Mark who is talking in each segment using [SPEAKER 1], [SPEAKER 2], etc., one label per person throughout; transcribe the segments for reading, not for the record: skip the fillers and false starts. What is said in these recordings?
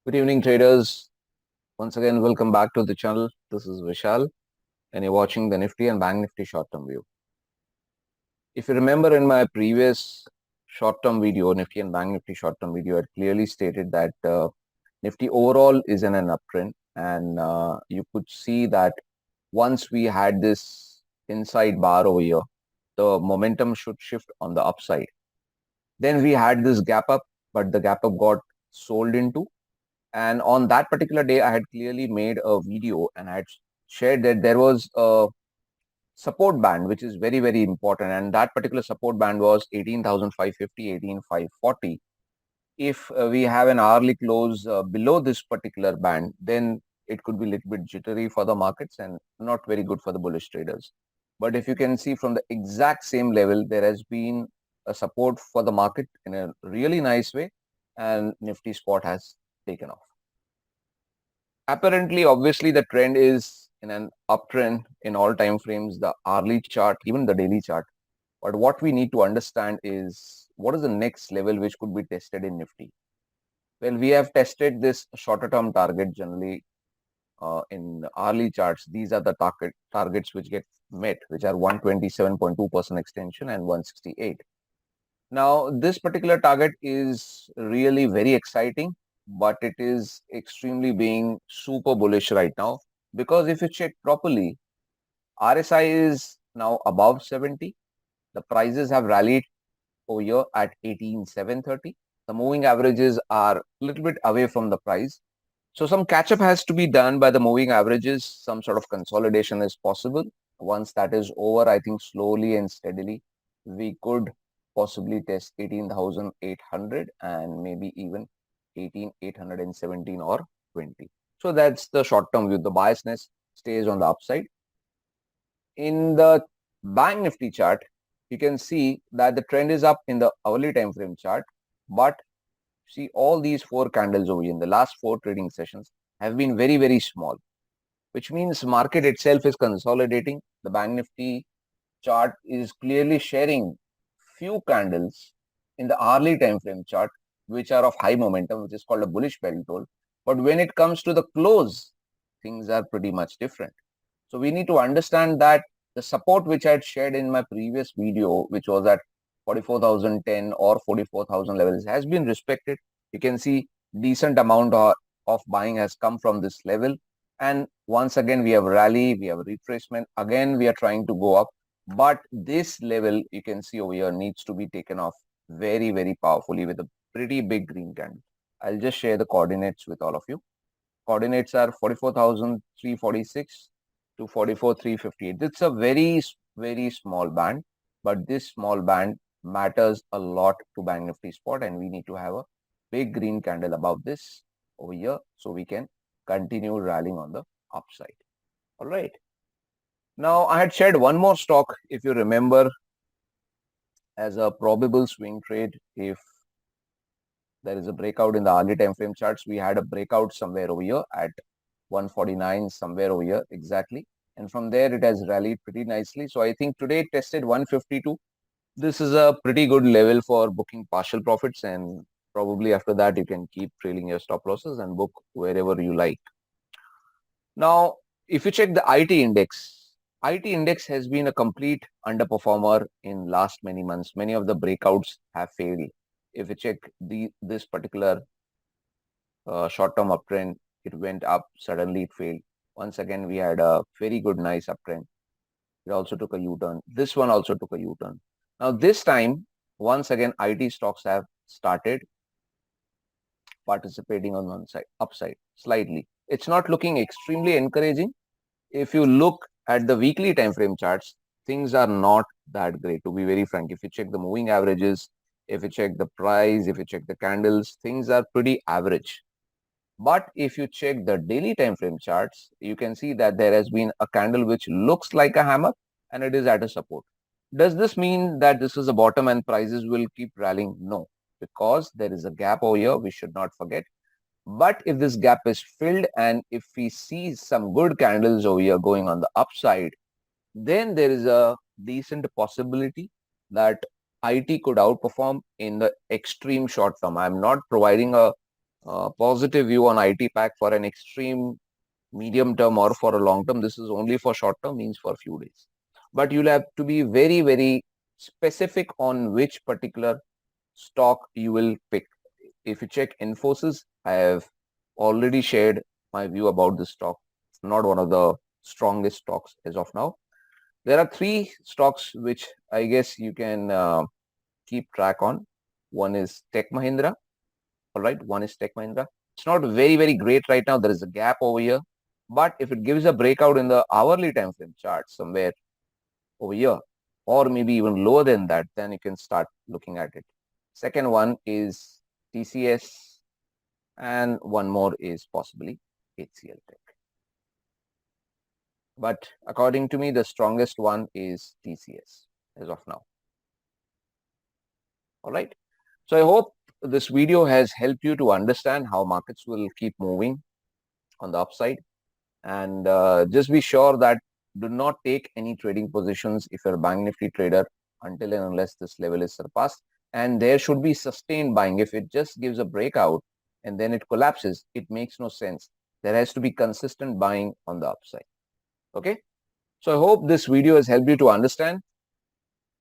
[SPEAKER 1] Good evening, traders. Once again, welcome back to the channel. This is Vishal, and you're watching the Nifty and Bank Nifty short-term view. If you remember in my previous short-term video, Nifty and Bank Nifty short-term video, I clearly stated that Nifty overall is in an uptrend, and you could see that once we had this inside bar over here, the momentum should shift on the upside. Then we had this gap up, but the gap up got sold into. And on that particular day, I had clearly made a video and I had shared that there was a support band, which is very, very important. And that particular support band was 18,550, 18,540. If we have an hourly close below this particular band, then it could be a little bit jittery for the markets and not very good for the bullish traders. But if you can see from the exact same level, there has been a support for the market in a really nice way, and Nifty spot has taken off. Apparently, obviously, the trend is in an uptrend in all time frames, the hourly chart, even the daily chart. But what we need to understand is what is the next level which could be tested in Nifty? Well, we have tested this shorter term target generally in hourly charts. These are the targets which get met, which are 127.2% extension and 168. Now, this particular target is really very exciting, but it is extremely being super bullish right now, because if you check properly, RSI is now above 70. The prices have rallied over here at 18,730. The moving averages are a little bit away from the price. So some catch up has to be done by the moving averages. Some sort of consolidation is possible. Once that is over, I think slowly and steadily, we could possibly test 18,800 and maybe even 18,817 or 20. So that's the short term view. The biasness stays on the upside. In the Bank Nifty chart, you can see that the trend is up in the hourly time frame chart, but see all these four candles over here in the last four trading sessions have been very, very small, which means market itself is consolidating. The Bank Nifty chart is clearly sharing few candles in the hourly time frame chart, which are of high momentum, which is called a bullish paritold. But when it comes to the close, things are pretty much different. So we need to understand that the support which I had shared in my previous video, which was at 44,010 or 44,000 levels, has been respected. You can see decent amount of buying has come from this level. And once again, we have rally, we have retracement. Again, we are trying to go up. But this level, you can see over here, needs to be taken off very, very powerfully with a pretty big green candle. I'll just share the coordinates with all of you. Coordinates are 44,346 to 44,358. It's a very, very small band, but this small band matters a lot to Bank Nifty spot, and we need to have a big green candle above this over here so we can continue rallying on the upside. All right. Now, I had shared one more stock, if you remember, as a probable swing trade. If there is a breakout in the hourly time frame charts, we had a breakout somewhere over here at 149, somewhere over here exactly. And from there, it has rallied pretty nicely. So I think today it tested 152. This is a pretty good level for booking partial profits, and probably after that, you can keep trailing your stop losses and book wherever you like. Now, if you check the IT index has been a complete underperformer in last many months. Many of the breakouts have failed. If you check this particular short-term uptrend, it went up, suddenly it failed. Once again, we had a very good, nice uptrend. It also took a U-turn. This one also took a U-turn. Now, this time, once again, IT stocks have started participating on one side, upside, slightly. It's not looking extremely encouraging. If you look at the weekly time frame charts, things are not that great, to be very frank. If you check the moving averages, if you check the price, if you check the candles, things are pretty average. But if you check the daily time frame charts, you can see that there has been a candle which looks like a hammer and it is at a support. Does this mean that this is a bottom and prices will keep rallying? No, because there is a gap over here, we should not forget. But if this gap is filled and if we see some good candles over here going on the upside, then there is a decent possibility that IT could outperform in the extreme short term. I'm not providing a positive view on IT pack for an extreme medium term or for a long term. This is only for short term, means for a few days. But you'll have to be very, very specific on which particular stock you will pick. If you check Infosys, I have already shared my view about this stock. It's not one of the strongest stocks as of now. There are three stocks which I guess you can keep track on. One is Tech Mahindra. All right, one is Tech Mahindra. It's not very, very great right now. There is a gap over here. But if it gives a breakout in the hourly time frame chart somewhere over here, or maybe even lower than that, then you can start looking at it. Second one is TCS, and one more is possibly HCL Tech. But according to me, the strongest one is TCS as of now. All right. So I hope this video has helped you to understand how markets will keep moving on the upside. And just be sure that do not take any trading positions if you're a Bank Nifty trader until and unless this level is surpassed. And there should be sustained buying. If it just gives a breakout and then it collapses, it makes no sense. There has to be consistent buying on the upside. Okay. So I hope this video has helped you to understand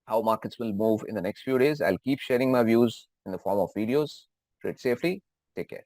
[SPEAKER 1] how markets will move in the next few days. I'll keep sharing my views in the form of videos. Trade safely. Take care.